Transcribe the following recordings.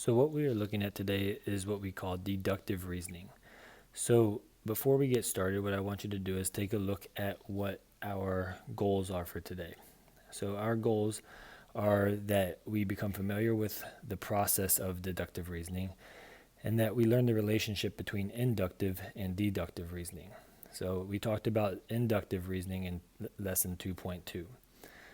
So what we are looking at today is what we call deductive reasoning. So before we get started, what I want you to do is take a look at what our goals are for today. So our goals are that we become familiar with the process of deductive reasoning and that we learn the relationship between inductive and deductive reasoning. So we talked about inductive reasoning in lesson 2.2.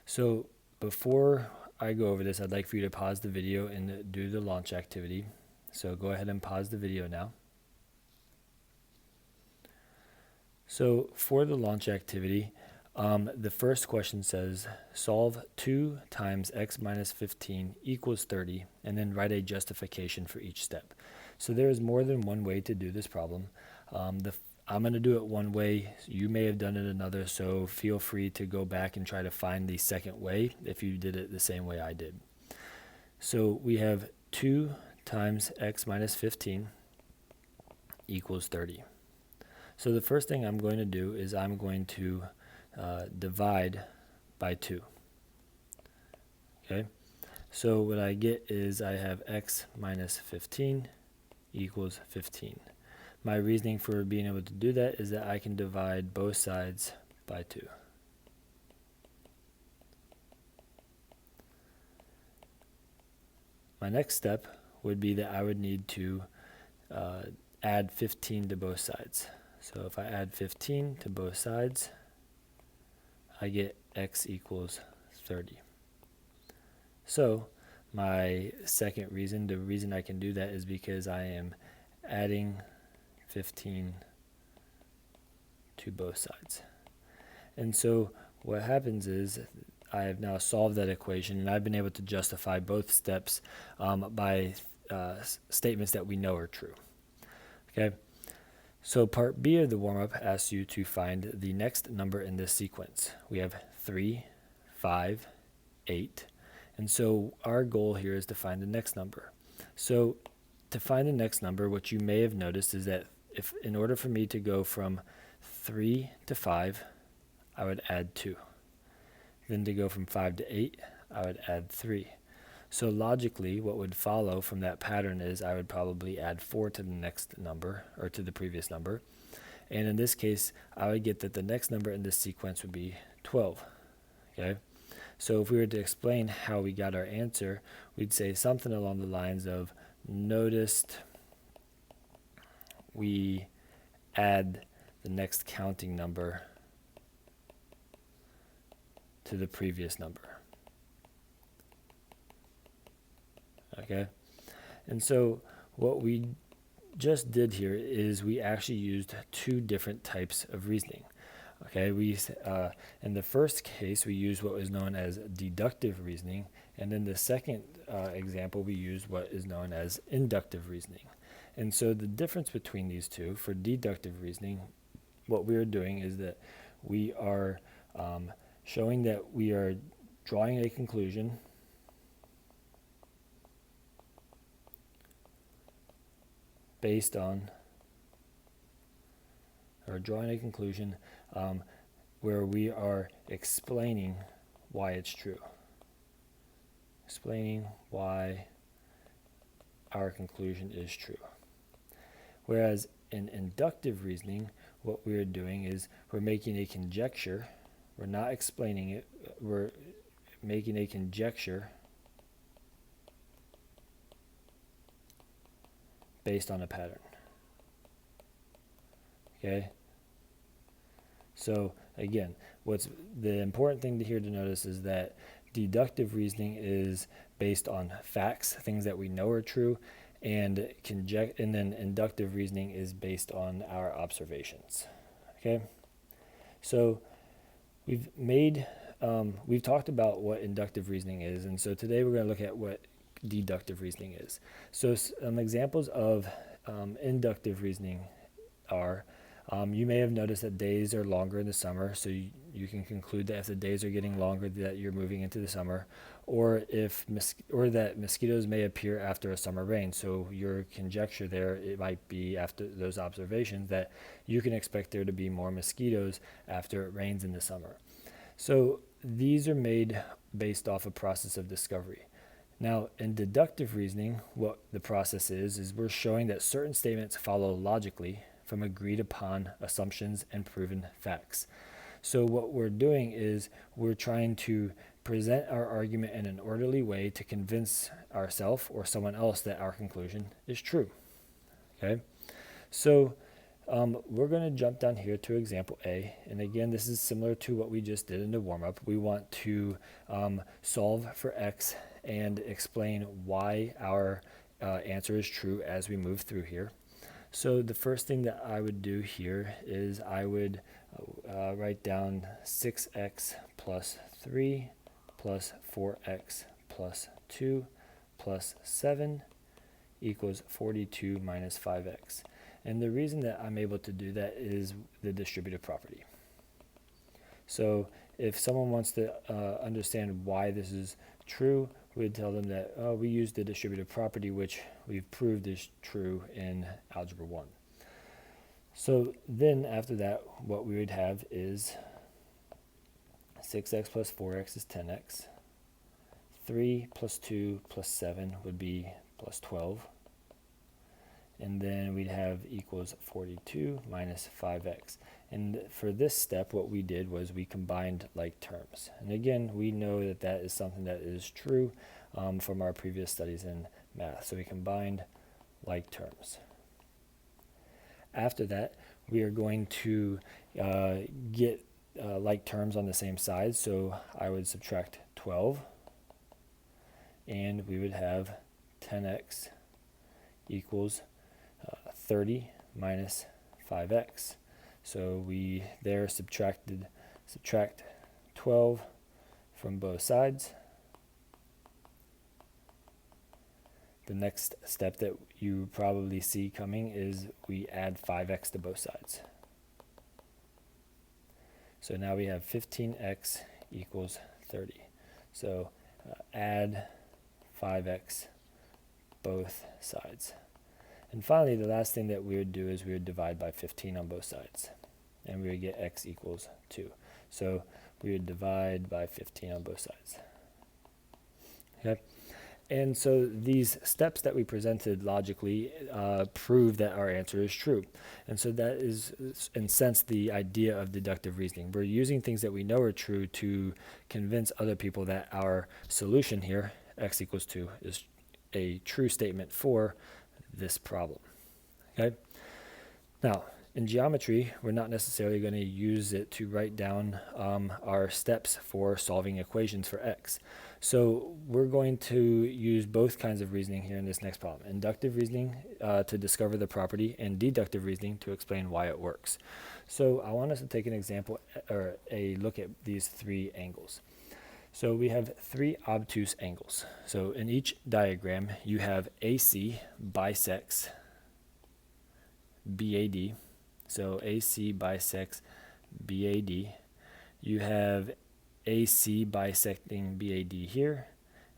So before I go over this, I'd like for you to pause the video and do the launch activity. So go ahead and pause the video now. So for the launch activity, the first question says, solve 2 times x minus 15 equals 30, and then write a justification for each step. So there is more than one way to do this problem. I'm going to do it one way. You may have done it another, so feel free to go back and try to find the second way if you did it the same way I did. So we have 2 times x minus 15 equals 30. So the first thing I'm going to do is I'm going to divide by 2. Okay, so what I get is I have x minus 15 equals 15. My reasoning for being able to do that is that I can divide both sides by 2. My next step would be that I would need to add 15 to both sides. So if I add 15 to both sides, I get x equals 30. So my second reason, the reason I can do that is because I am adding 15 to both sides. And so what happens is I have now solved that equation, and I've been able to justify both steps by statements that we know are true. Okay, so part B of the warm-up asks you to find the next number in this sequence. We have 3, 5, 8, and so our goal here is to find the next number. So to find the next number, what you may have noticed is that if in order for me to go from 3 to 5, I would add 2. Then to go from 5 to 8, I would add 3. So logically, what would follow from that pattern is I would probably add 4 to the next number, or to the previous number. And in this case, I would get that the next number in this sequence would be 12. Okay? So if we were to explain how we got our answer, we'd say something along the lines of, noticed we add the next counting number to the previous number. Okay, and so what we just did here is we actually used 2 different types of reasoning. Okay, in the first case we used what was known as deductive reasoning, and in the second example we used what is known as inductive reasoning. And so the difference between these two, for deductive reasoning, what we are doing is that we are showing that we are drawing a conclusion based on, or drawing a conclusion where we are explaining why it's true. Explaining why our conclusion is true. Whereas in inductive reasoning, what we are doing is we're making a conjecture. We're not explaining it. We're making a conjecture based on a pattern. Okay? So again, what's the important thing here to notice is that deductive reasoning is based on facts, things that we know are true, and then inductive reasoning is based on our observations. Okay? So we've talked about what inductive reasoning is, and so today we're going to look at what deductive reasoning is. So some examples of inductive reasoning are, you may have noticed that days are longer in the summer, so you can conclude that if the days are getting longer that you're moving into the summer, or that mosquitoes may appear after a summer rain. So your conjecture there, it might be after those observations that you can expect there to be more mosquitoes after it rains in the summer. So these are made based off a process of discovery. Now, in deductive reasoning, what the process is we're showing that certain statements follow logically from agreed upon assumptions and proven facts. So what we're doing is we're trying to present our argument in an orderly way to convince ourselves or someone else that our conclusion is true. Okay, so we're going to jump down here to example A. And again, this is similar to what we just did in the warm-up. We want to solve for x and explain why our answer is true as we move through here. So the first thing that I would do here is I would write down 6x plus 3 plus 4x plus 2 plus 7 equals 42 minus 5x. And the reason that I'm able to do that is the distributive property. So if someone wants to understand why this is true, we'd tell them that we use the distributive property, which we've proved is true in Algebra 1. So then after that, what we would have is 6x plus 4x is 10x. 3 plus 2 plus 7 would be plus 12. And then we'd have equals 42 minus 5x. And for this step, what we did was we combined like terms. And again, we know that that is something that is true from our previous studies in math. So we combined like terms. After that, we are going to get like terms on the same side. So I would subtract 12, and we would have 10x equals 30 minus 5x. So we there subtract 12 from both sides. The next step that you probably see coming is we add 5x to both sides. So now we have 15x equals 30. So add 5x both sides. And finally, the last thing that we would do is we would divide by 15 on both sides. And we would get x equals 2. So we would divide by 15 on both sides. Okay. And so these steps that we presented logically prove that our answer is true. And so that is, in a sense, the idea of deductive reasoning. We're using things that we know are true to convince other people that our solution here, x equals 2, is a true statement for this problem. Okay. Now, in geometry, we're not necessarily going to use it to write down our steps for solving equations for x. So we're going to use both kinds of reasoning here in this next problem. Inductive reasoning to discover the property, and deductive reasoning to explain why it works. So I want us to take an example or a look at these three angles. So we have three obtuse angles. So in each diagram, you have AC bisects BAD. So AC bisects BAD. You have AC bisecting BAD here,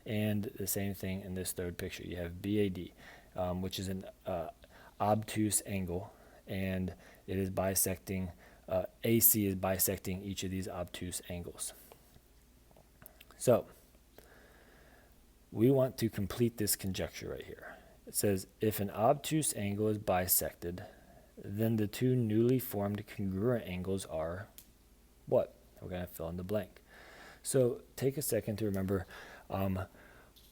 and the same thing in this third picture. You have BAD, which is an obtuse angle, and it is bisecting, AC is bisecting each of these obtuse angles. So we want to complete this conjecture right here. It says, if an obtuse angle is bisected, then the two newly formed congruent angles are what? We're going to fill in the blank. So take a second to remember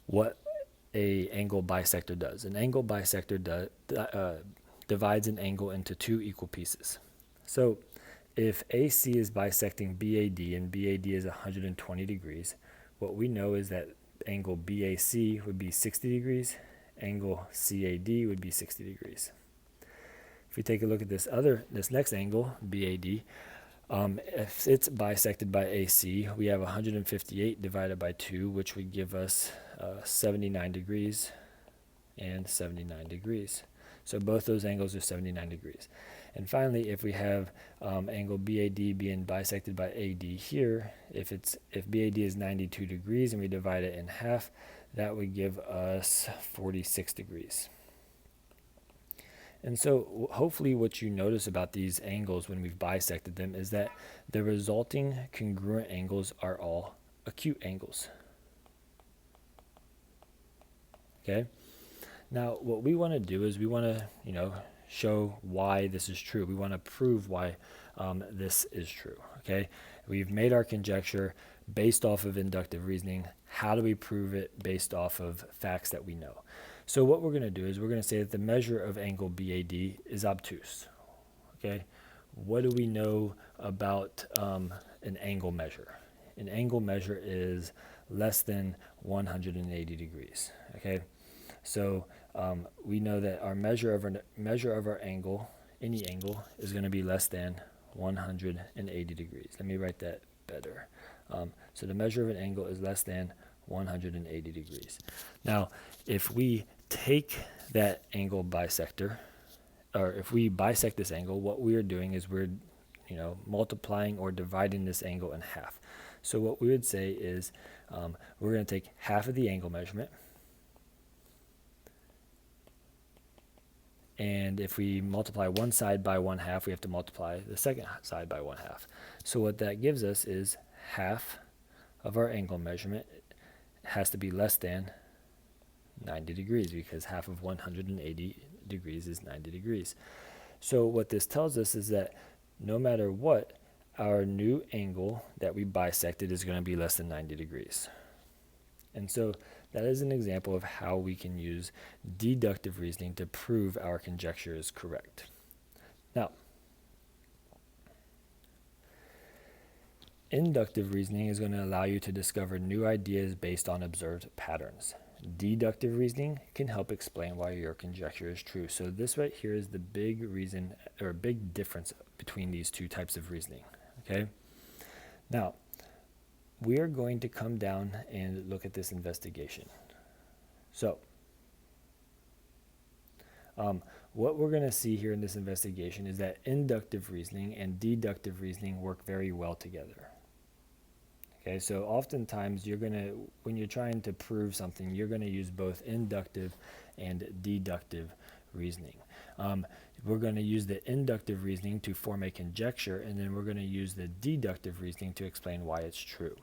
what a angle bisector does. An angle bisector divides an angle into two equal pieces. So if AC is bisecting BAD and BAD is 120 degrees, what we know is that angle BAC would be 60 degrees, angle CAD would be 60 degrees. If we take a look at this next angle, BAD, if it's bisected by AC, we have 158 divided by 2, which would give us 79 degrees and 79 degrees. So both those angles are 79 degrees. And finally, if we have angle BAD being bisected by AD here, if BAD is 92 degrees and we divide it in half, that would give us 46 degrees. And so hopefully what you notice about these angles when we've bisected them is that the resulting congruent angles are all acute angles. okay? Now, what we want to do is we want to, show why this is true. We want to prove why this is true, okay? We've made our conjecture based off of inductive reasoning. How do we prove it based off of facts that we know? So what we're going to do is we're going to say that the measure of angle BAD is obtuse, okay? What do we know about an angle measure? An angle measure is less than 180 degrees, okay? So we know that our measure of our angle, any angle, is going to be less than 180 degrees. Let me write that better. So the measure of an angle is less than 180 degrees. Now, if we take that angle bisector, or if we bisect this angle, what we are doing is we're, multiplying or dividing this angle in half. So what we would say is we're going to take half of the angle measurement, and if we multiply one side by 1/2, we have to multiply the second side by 1/2. So what that gives us is half of our angle measurement has to be less than 90 degrees, because half of 180 degrees is 90 degrees. So what this tells us is that no matter what, our new angle that we bisected is going to be less than 90 degrees. And so that is an example of how we can use deductive reasoning to prove our conjecture is correct. Now, inductive reasoning is going to allow you to discover new ideas based on observed patterns. Deductive reasoning can help explain why your conjecture is true. So this right here is the big reason, or big difference between these two types of reasoning, okay? Now, we are going to come down and look at this investigation. So, what we're going to see here in this investigation is that inductive reasoning and deductive reasoning work very well together. Okay, so oftentimes when you're trying to prove something, you're going to use both inductive and deductive reasoning. We're going to use the inductive reasoning to form a conjecture, and then we're going to use the deductive reasoning to explain why it's true.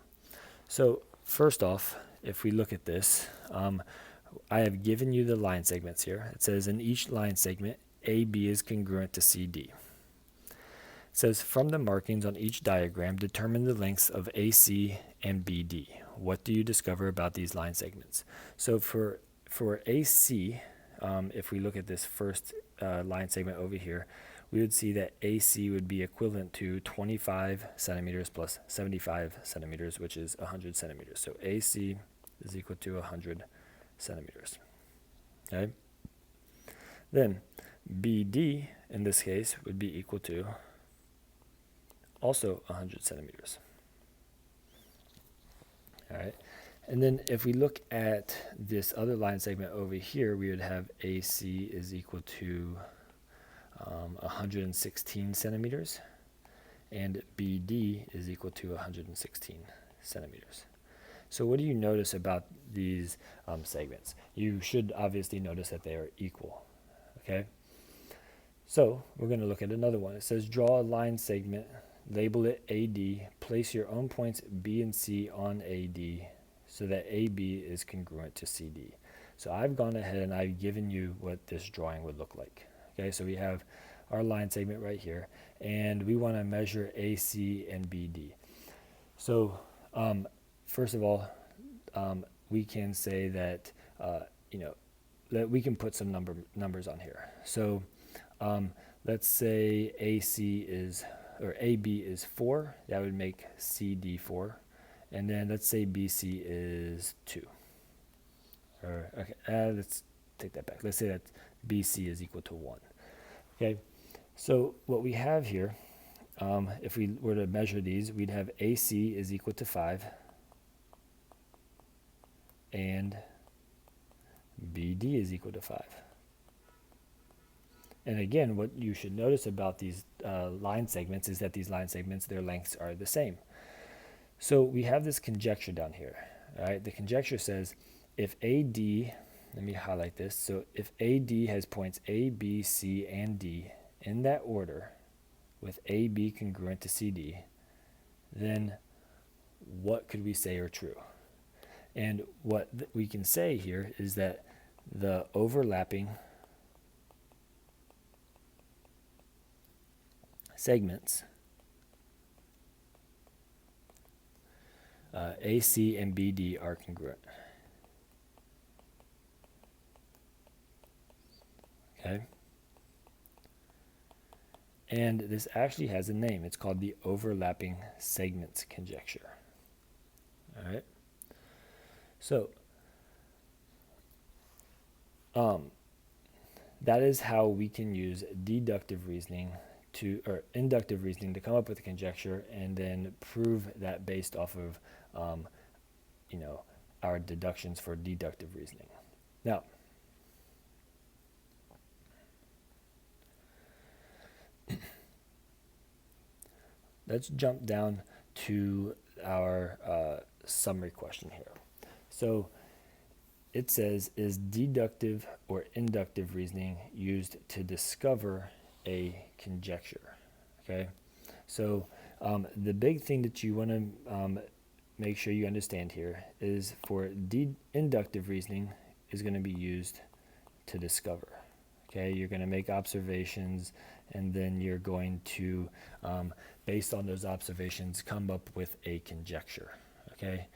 So first off, if we look at this, I have given you the line segments here. It says in each line segment, AB is congruent to CD. It says from the markings on each diagram, determine the lengths of AC and BD. What do you discover about these line segments? So for AC, if we look at this first line segment over here, we would see that AC would be equivalent to 25 centimeters plus 75 centimeters, which is 100 centimeters. So AC is equal to 100 centimeters. Okay. Then BD, in this case, would be equal to also 100 centimeters. All right. And then if we look at this other line segment over here, we would have AC is equal to 116 centimeters, and BD is equal to 116 centimeters. So what do you notice about these segments? You should obviously notice that they are equal, okay? So we're going to look at another one. It says draw a line segment, label it AD, place your own points B and C on AD so that AB is congruent to CD. So I've gone ahead and I've given you what this drawing would look like. Okay, so we have our line segment right here, and we want to measure AC and BD. So first of all, we can say that that we can put some numbers on here. So let's say AB is 4. That would make CD 4, and then let's say BC is 2. Or okay, let's take that back. Let's say that BC is equal to 1. Okay, so what we have here, if we were to measure these, we'd have AC is equal to 5 and BD is equal to 5. And again, what you should notice about these line segments is that these line segments, their lengths are the same. So we have this conjecture down here. All right, the conjecture says if AD, let me highlight this. So if AD has points A, B, C, and D in that order, with AB congruent to CD, then what could we say are true? And what we can say here is that the overlapping segments AC and BD are congruent. Okay? And this actually has a name. It's called the overlapping segments conjecture. All right? So, that is how we can use deductive reasoning or inductive reasoning to come up with a conjecture and then prove that based off of, our deductions for deductive reasoning. Now, let's jump down to our summary question here. So it says, is deductive or inductive reasoning used to discover a conjecture? Okay, so the big thing that you want to make sure you understand here is for inductive reasoning is going to be used to discover. Okay, you're going to make observations and then you're going to, based on those observations, come up with a conjecture. Okay,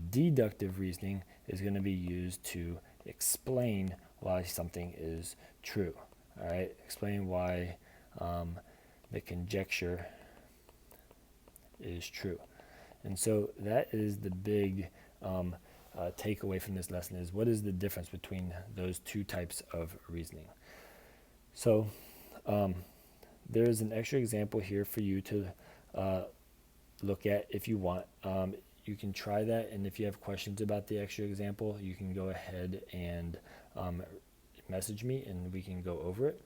deductive reasoning is going to be used to explain why something is true. All right, explain why the conjecture is true. And so that is the big takeaway from this lesson is what is the difference between those two types of reasoning. So there is an extra example here for you to look at if you want. You can try that, and if you have questions about the extra example, you can go ahead and message me and we can go over it.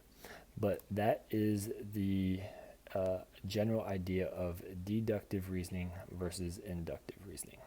But that is the general idea of deductive reasoning versus inductive reasoning.